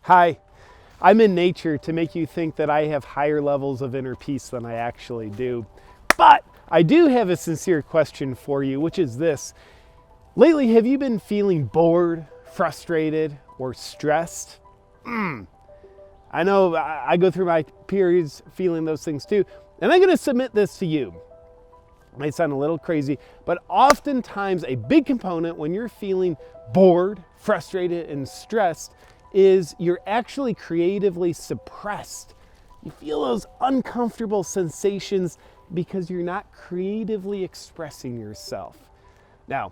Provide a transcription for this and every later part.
Hi, I'm in nature to make you think that I have higher levels of inner peace than I actually do. But I do have a sincere question for you, which is this. Lately, have you been feeling bored, frustrated, or stressed? I know I go through my periods feeling those things too. And I'm going to submit this to you. It might sound a little crazy, but oftentimes a big component when you're feeling bored, frustrated, and stressed is you're actually creatively suppressed. You feel those uncomfortable sensations because you're not creatively expressing yourself. Now,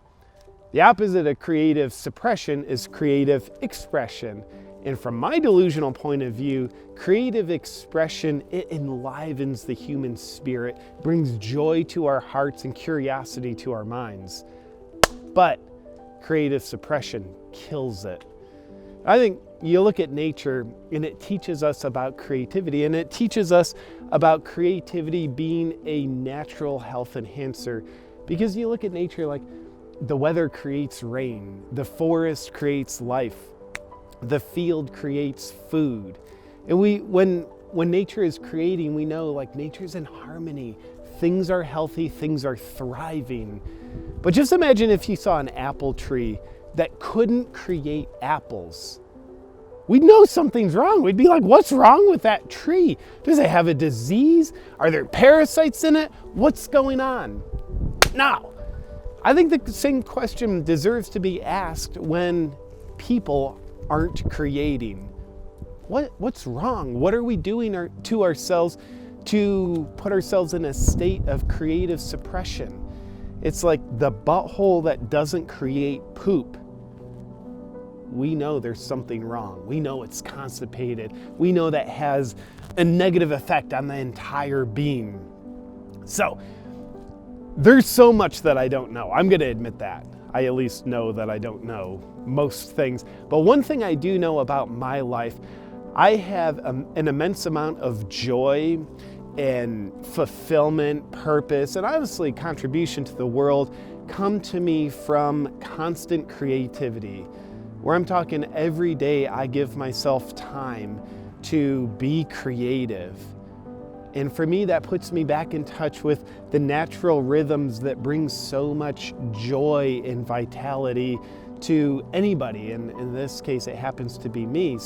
the opposite of creative suppression is creative expression. And from my delusional point of view, creative expression, it enlivens the human spirit, brings joy to our hearts and curiosity to our minds. But creative suppression kills it. I think you look at nature and it teaches us about creativity, and it teaches us about creativity being a natural health enhancer. Because you look at nature like the weather creates rain, the forest creates life, the field creates food. And when nature is creating, we know like nature's in harmony. Things are healthy, things are thriving. But just imagine if you saw an apple tree that couldn't create apples. We'd know something's wrong. We'd be like, what's wrong with that tree? Does it have a disease? Are there parasites in it? What's going on? Now, I think the same question deserves to be asked when people aren't creating. What's wrong? What are we doing to ourselves to put ourselves in a state of creative suppression? It's like the butthole that doesn't create poop. We know there's something wrong. We know it's constipated. We know that has a negative effect on the entire being. So, there's so much that I don't know. I'm going to admit that. I at least know that I don't know most things. But one thing I do know about my life, I have an immense amount of joy and fulfillment, purpose, and obviously contribution to the world come to me from constant creativity, where I'm talking every day I give myself time to be creative. And for me, that puts me back in touch with the natural rhythms that bring so much joy and vitality to anybody. And in this case, it happens to be me.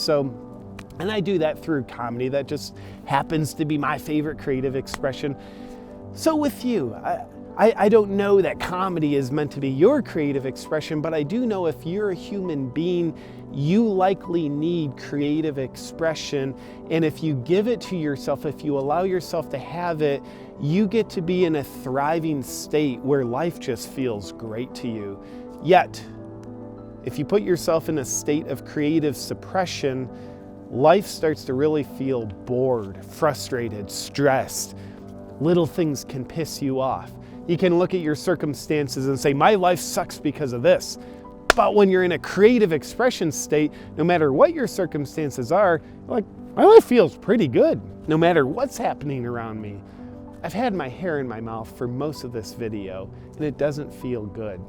And I do that through comedy. That just happens to be my favorite creative expression. So with you, I don't know that comedy is meant to be your creative expression, but I do know if you're a human being, you likely need creative expression. And if you give it to yourself, if you allow yourself to have it, you get to be in a thriving state where life just feels great to you. Yet, if you put yourself in a state of creative suppression, life starts to really feel bored, frustrated, stressed. Little things can piss you off. You can look at your circumstances and say, my life sucks because of this. But when you're in a creative expression state, no matter what your circumstances are, like, my life feels pretty good, no matter what's happening around me. I've had my hair in my mouth for most of this video, and it doesn't feel good.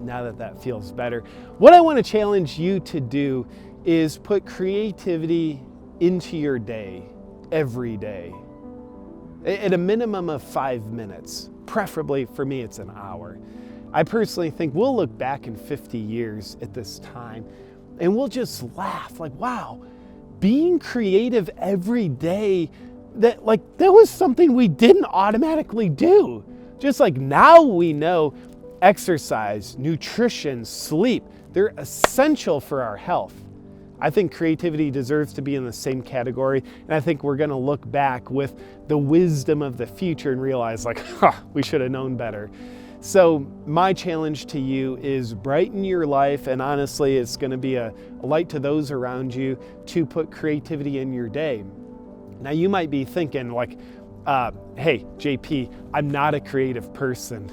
Now that feels better, what I want to challenge you to do is put creativity into your day, every day. At a minimum of 5 minutes, preferably for me it's an hour. I personally think we'll look back in 50 years at this time and we'll just laugh like, wow, being creative every day, that was something we didn't automatically do. Just like now we know exercise, nutrition, sleep, they're essential for our health. I think creativity deserves to be in the same category, and I think we're going to look back with the wisdom of the future and realize we should have known better. So my challenge to you is brighten your life, and honestly, it's going to be a light to those around you to put creativity in your day. Now you might be thinking hey, JP, I'm not a creative person.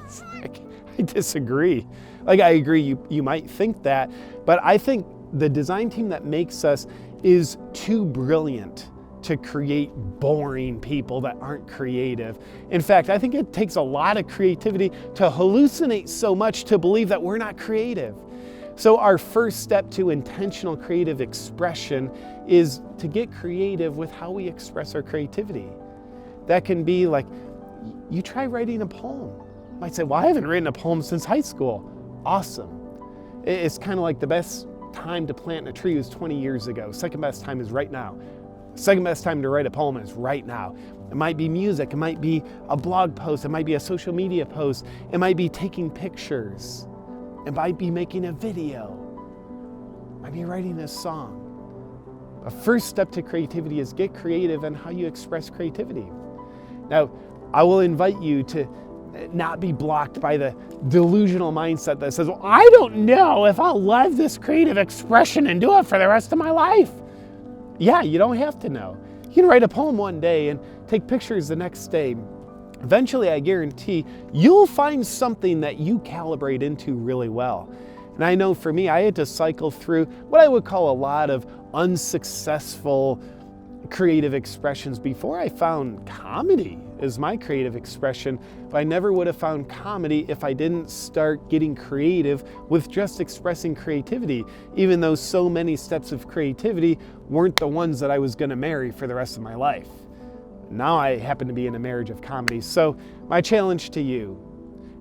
It's like, I disagree. I agree you might think that, but I think the design team that makes us is too brilliant to create boring people that aren't creative. In fact, I think it takes a lot of creativity to hallucinate so much to believe that we're not creative. So our first step to intentional creative expression is to get creative with how we express our creativity. That can be like, you try writing a poem. You might say, well, I haven't written a poem since high school. Awesome. It's kind of like the best time to plant a tree was 20 years ago. Second best time is right now. Second best time to write a poem is right now. It might be music, it might be a blog post, it might be a social media post, it might be taking pictures, it might be making a video, it might be writing a song. A first step to creativity is get creative in how you express creativity. Now, I will invite you to not be blocked by the delusional mindset that says, well, I don't know if I'll love this creative expression and do it for the rest of my life. Yeah, you don't have to know. You can write a poem one day and take pictures the next day. Eventually, I guarantee you'll find something that you calibrate into really well. And I know for me, I had to cycle through what I would call a lot of unsuccessful creative expressions before I found comedy as my creative expression, but I never would have found comedy if I didn't start getting creative with just expressing creativity, even though so many steps of creativity weren't the ones that I was going to marry for the rest of my life. Now I happen to be in a marriage of comedy. So my challenge to you,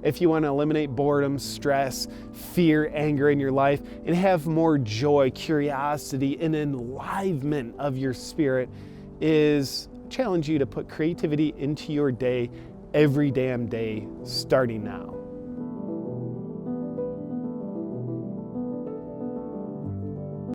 if you want to eliminate boredom, stress, fear, anger in your life, and have more joy, curiosity, and enlivenment of your spirit, is challenge you to put creativity into your day every damn day starting now.